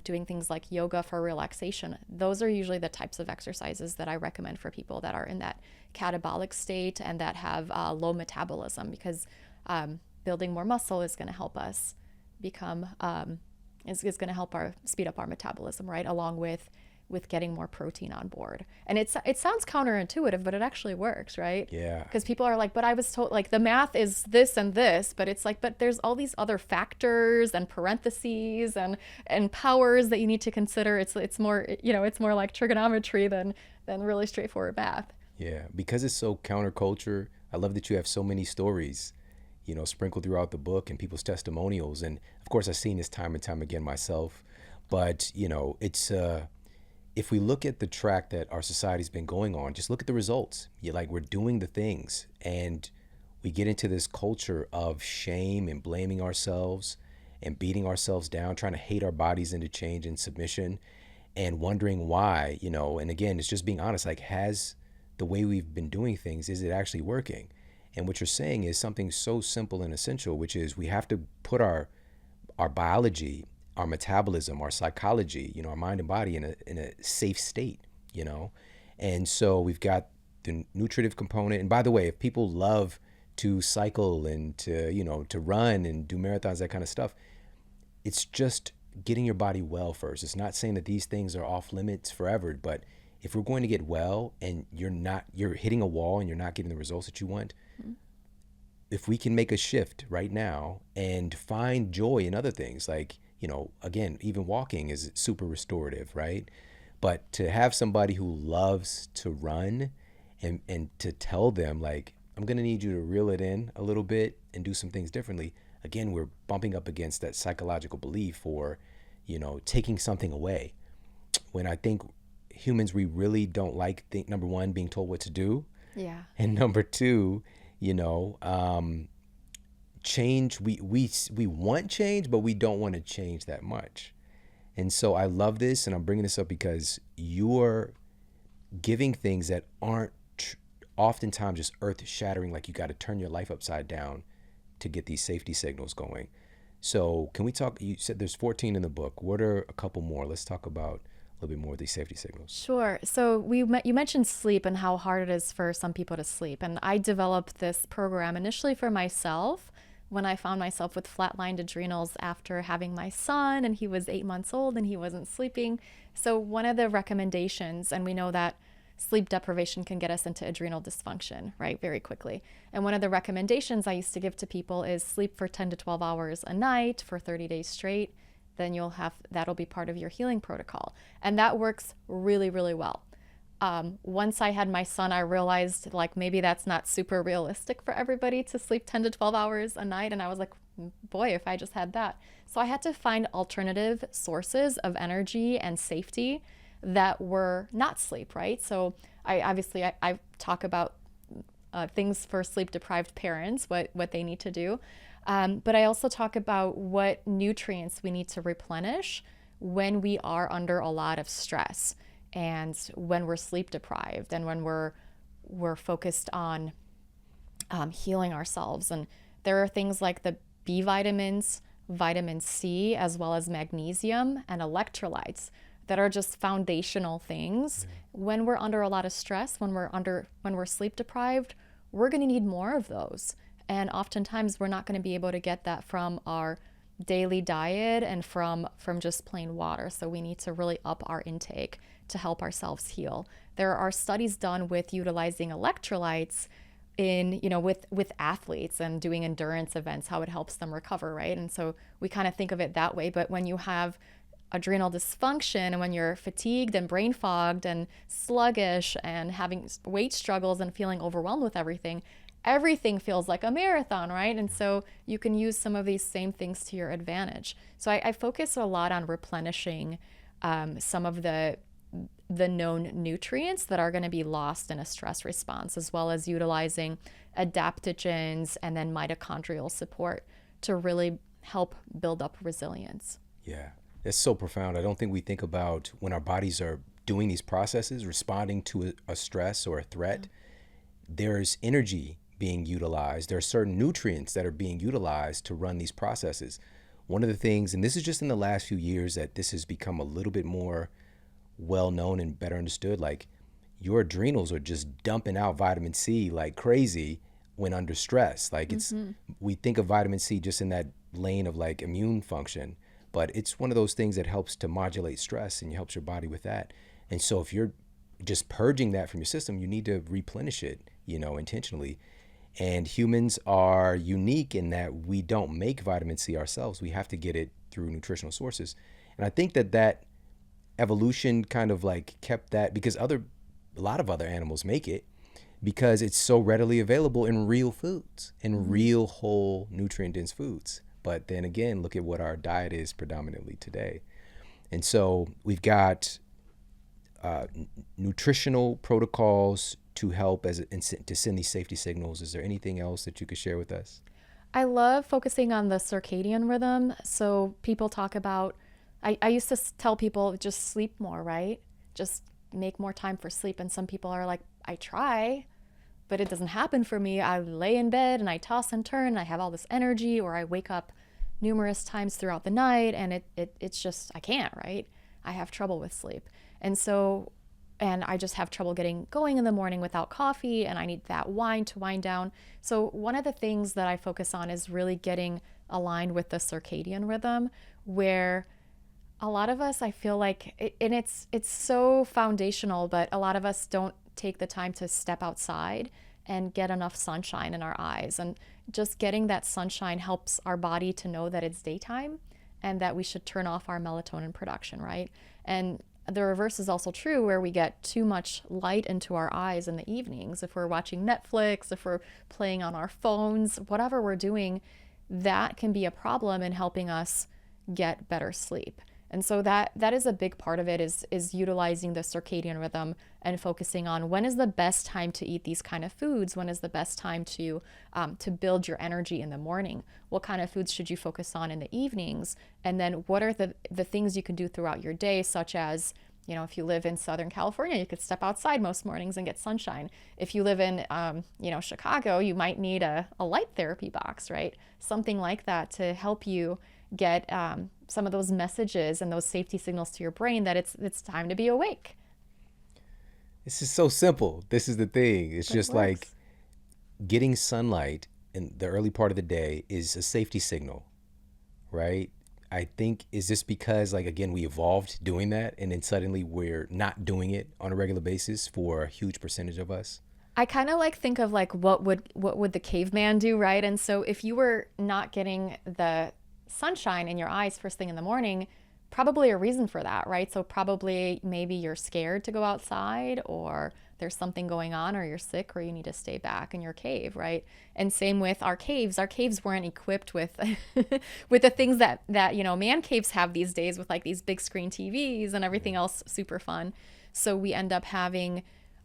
Doing things like yoga for relaxation. Those are usually the types of exercises that I recommend for people that are in that catabolic state and that have low metabolism, because building more muscle is going to help us become, is going to help speed up our metabolism, right? Along with getting more protein on board. And it sounds counterintuitive, but it actually works, right? Yeah. Because people are like, but I was told like the math is this and this, but it's like, but there's all these other factors and parentheses and powers that you need to consider. It's more, it's more like trigonometry than really straightforward math. Yeah. Because it's so counterculture, I love that you have so many stories, sprinkled throughout the book and people's testimonials. And of course I've seen this time and time again myself, but if we look at the track that our society's been going on, just look at the results. You like we're doing the things, and we get into this culture of shame and blaming ourselves and beating ourselves down, trying to hate our bodies into change and submission, and wondering why, and again, it's just being honest, like, has the way we've been doing things, is it actually working? And what you're saying is something so simple and essential, which is we have to put our biology, our metabolism, our psychology, our mind and body in a safe state, And so we've got the nutritive component. And by the way, if people love to cycle and to run and do marathons, that kind of stuff, it's just getting your body well first. It's not saying that these things are off limits forever, but if we're going to get well and you're hitting a wall and you're not getting the results that you want, if we can make a shift right now and find joy in other things, like, again, even walking is super restorative, right? But to have somebody who loves to run and to tell them, like, I'm going to need you to reel it in a little bit and do some things differently. Again, we're bumping up against that psychological belief or, taking something away. When I think humans, we really don't like, number one, being told what to do. Yeah. And number two, change, we want change, but we don't want to change that much. And so I love this, and I'm bringing this up because you're giving things that aren't oftentimes just earth shattering, like you got to turn your life upside down to get these safety signals going. So can we talk, you said there's 14 in the book. What are a couple more? Let's talk about a little bit more of these safety signals. Sure. So you mentioned sleep and how hard it is for some people to sleep. And I developed this program initially for myself when I found myself with flatlined adrenals after having my son, and he was 8 months old and he wasn't sleeping. So one of the recommendations, and we know that sleep deprivation can get us into adrenal dysfunction, right, very quickly. And one of the recommendations I used to give to people is sleep for 10 to 12 hours a night for 30 days straight. Then that'll be part of your healing protocol. And that works really, really well. Once I had my son, I realized like maybe that's not super realistic for everybody to sleep 10 to 12 hours a night. And I was like, boy, if I just had that. So I had to find alternative sources of energy and safety that were not sleep, right? So I talk about things for sleep deprived parents, what they need to do. But I also talk about what nutrients we need to replenish when we are under a lot of stress and when we're sleep deprived and when we're focused on healing ourselves. And there are things like the B vitamins, vitamin C, as well as magnesium and electrolytes that are just foundational things. When we're under a lot of stress, when we're sleep deprived, we're going to need more of those. And oftentimes we're not going to be able to get that from our daily diet and from just plain water. So we need to really up our intake to help ourselves heal. There are studies done with utilizing electrolytes in, with athletes and doing endurance events, how it helps them recover, right? And so we kind of think of it that way. But when you have adrenal dysfunction and when you're fatigued and brain fogged and sluggish and having weight struggles and feeling overwhelmed with everything feels like a marathon, right? And so you can use some of these same things to your advantage. So I focus a lot on replenishing some of the known nutrients that are going to be lost in a stress response, as well as utilizing adaptogens and then mitochondrial support to really help build up resilience. Yeah, that's so profound. I don't think we think about when our bodies are doing these processes, responding to a stress or a threat, there's energy being utilized. There are certain nutrients that are being utilized to run these processes. One of the things, and this is just in the last few years that this has become a little bit more well known and better understood, like your adrenals are just dumping out vitamin C like crazy when under stress. Like we think of vitamin C just in that lane of like immune function, but it's one of those things that helps to modulate stress and helps your body with that. And so if you're just purging that from your system, you need to replenish it, intentionally. And humans are unique in that we don't make vitamin C ourselves. We have to get it through nutritional sources. And I think that evolution kind of like kept that, because a lot of other animals make it because it's so readily available in real foods, in real whole nutrient dense foods. But then again, look at what our diet is predominantly today. And so we've got nutritional protocols to help to send these safety signals? Is there anything else that you could share with us? I love focusing on the circadian rhythm. So people talk about, I used to tell people just sleep more, right? Just make more time for sleep. And some people are like, I try, but it doesn't happen for me. I lay in bed and I toss and turn. And I have all this energy, or I wake up numerous times throughout the night, and it's just, I can't, right? I have trouble with sleep. And so, and I just have trouble getting going in the morning without coffee, and I need that wine to wind down. So one of the things that I focus on is really getting aligned with the circadian rhythm, where a lot of us, I feel like, and it's so foundational, but a lot of us don't take the time to step outside and get enough sunshine in our eyes. And just getting that sunshine helps our body to know that it's daytime and that we should turn off our melatonin production, right? And the reverse is also true, where we get too much light into our eyes in the evenings. If we're watching Netflix, if we're playing on our phones, whatever we're doing, that can be a problem in helping us get better sleep. And so that is a big part of it, is utilizing the circadian rhythm and focusing on when is the best time to eat these kind of foods, when is the best time to build your energy in the morning, what kind of foods should you focus on in the evenings, and then what are the things you can do throughout your day, such as, you know, if you live in Southern California, you could step outside most mornings and get sunshine. If you live in, Chicago, you might need a light therapy box, right? Something like that to help you get some of those messages and those safety signals to your brain that it's time to be awake. This is so simple. This is the thing. It's It just like works. getting sunlight in the early part of the day is a safety signal, right? I think, is this because, like, again, we evolved doing that and then suddenly we're not doing it on a regular basis for a huge percentage of us? I kind of like think of like what would the caveman do, right? And so if you were not getting the sunshine in your eyes first thing in the morning, probably a reason for that, right? So probably maybe you're scared to go outside, or there's something going on, or you're sick, or you need to stay back in your cave, right? And same with our caves. Our caves weren't equipped with with the things that man caves have these days, with like these big screen TVs and everything else super fun. So we end up having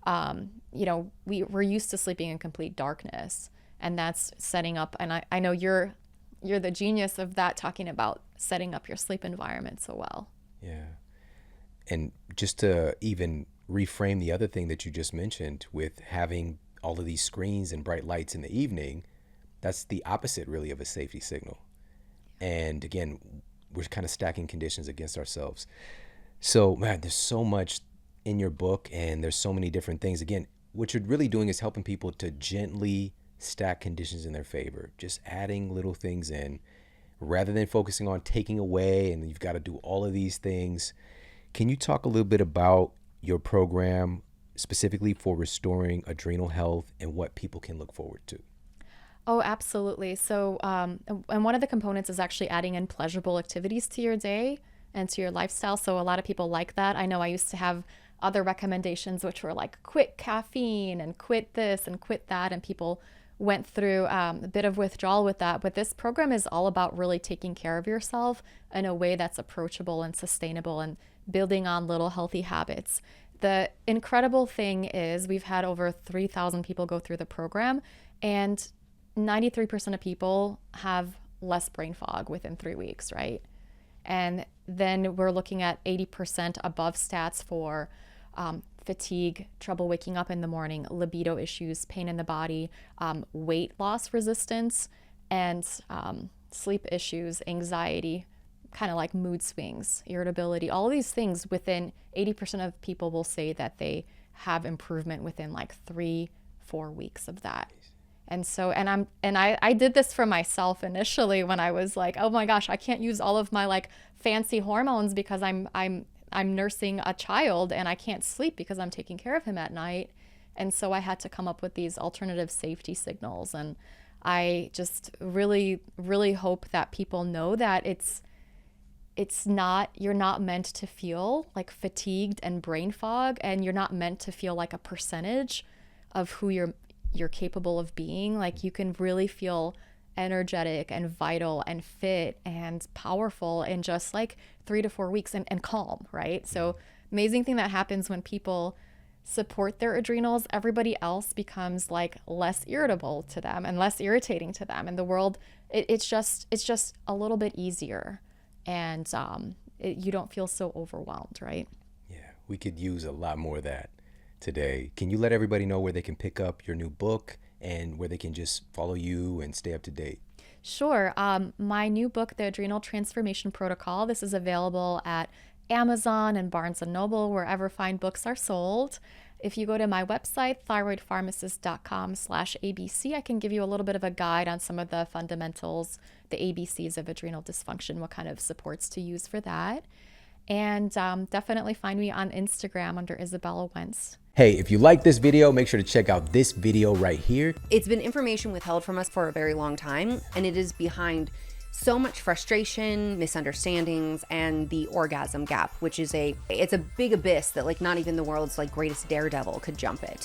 we're used to sleeping in complete darkness, and that's setting up, and I know you're the genius of that, talking about setting up your sleep environment so well. Yeah. And just to even reframe the other thing that you just mentioned with having all of these screens and bright lights in the evening, that's the opposite really of a safety signal. And again, we're kind of stacking conditions against ourselves. So, man, there's so much in your book, and there's so many different things. Again, what you're really doing is helping people to gently stack conditions in their favor, just adding little things in rather than focusing on taking away and you've got to do all of these things. Can you talk a little bit about your program specifically for restoring adrenal health and what people can look forward to? Oh, absolutely. So, and one of the components is actually adding in pleasurable activities to your day and to your lifestyle. So a lot of people like that. I know I used to have other recommendations, which were like quit caffeine and quit this and quit that. And people went through a bit of withdrawal with that. But this program is all about really taking care of yourself in a way that's approachable and sustainable, and building on little healthy habits. The incredible thing is we've had over 3,000 people go through the program, and 93% of people have less brain fog within 3 weeks, right? And then we're looking at 80% above stats for fatigue, trouble waking up in the morning, libido issues, pain in the body, weight loss resistance, and sleep issues, anxiety, kind of like mood swings, irritability, all of these things. Within 80% of people will say that they have improvement within like 3-4 weeks of that. And so, I did this for myself initially when I was like, oh my gosh, I can't use all of my like fancy hormones because I'm nursing a child and I can't sleep because I'm taking care of him at night. And so I had to come up with these alternative safety signals. And I just really, really hope that people know that you're not meant to feel like fatigued and brain fog, and you're not meant to feel like a percentage of who you're capable of being. Like, you can really feel energetic and vital and fit and powerful in just like 3 to 4 weeks, and calm, right? So amazing thing that happens when people support their adrenals, everybody else becomes like less irritable to them and less irritating to them. And the world, it's just a little bit easier, and you don't feel so overwhelmed, right? Yeah, we could use a lot more of that today. Can you let everybody know where they can pick up your new book and where they can just follow you and stay up to date? Sure. My new book, The Adrenal Transformation Protocol, this is available at Amazon and Barnes & Noble, wherever fine books are sold. If you go to my website, thyroidpharmacist.com/ABC, I can give you a little bit of a guide on some of the fundamentals, the ABCs of adrenal dysfunction, what kind of supports to use for that. And definitely find me on Instagram under Izabella Wentz. Hey, if you like this video, make sure to check out this video right here. It's been information withheld from us for a very long time, and it is behind so much frustration, misunderstandings, and the orgasm gap, which is it's a big abyss that like not even the world's like greatest daredevil could jump it.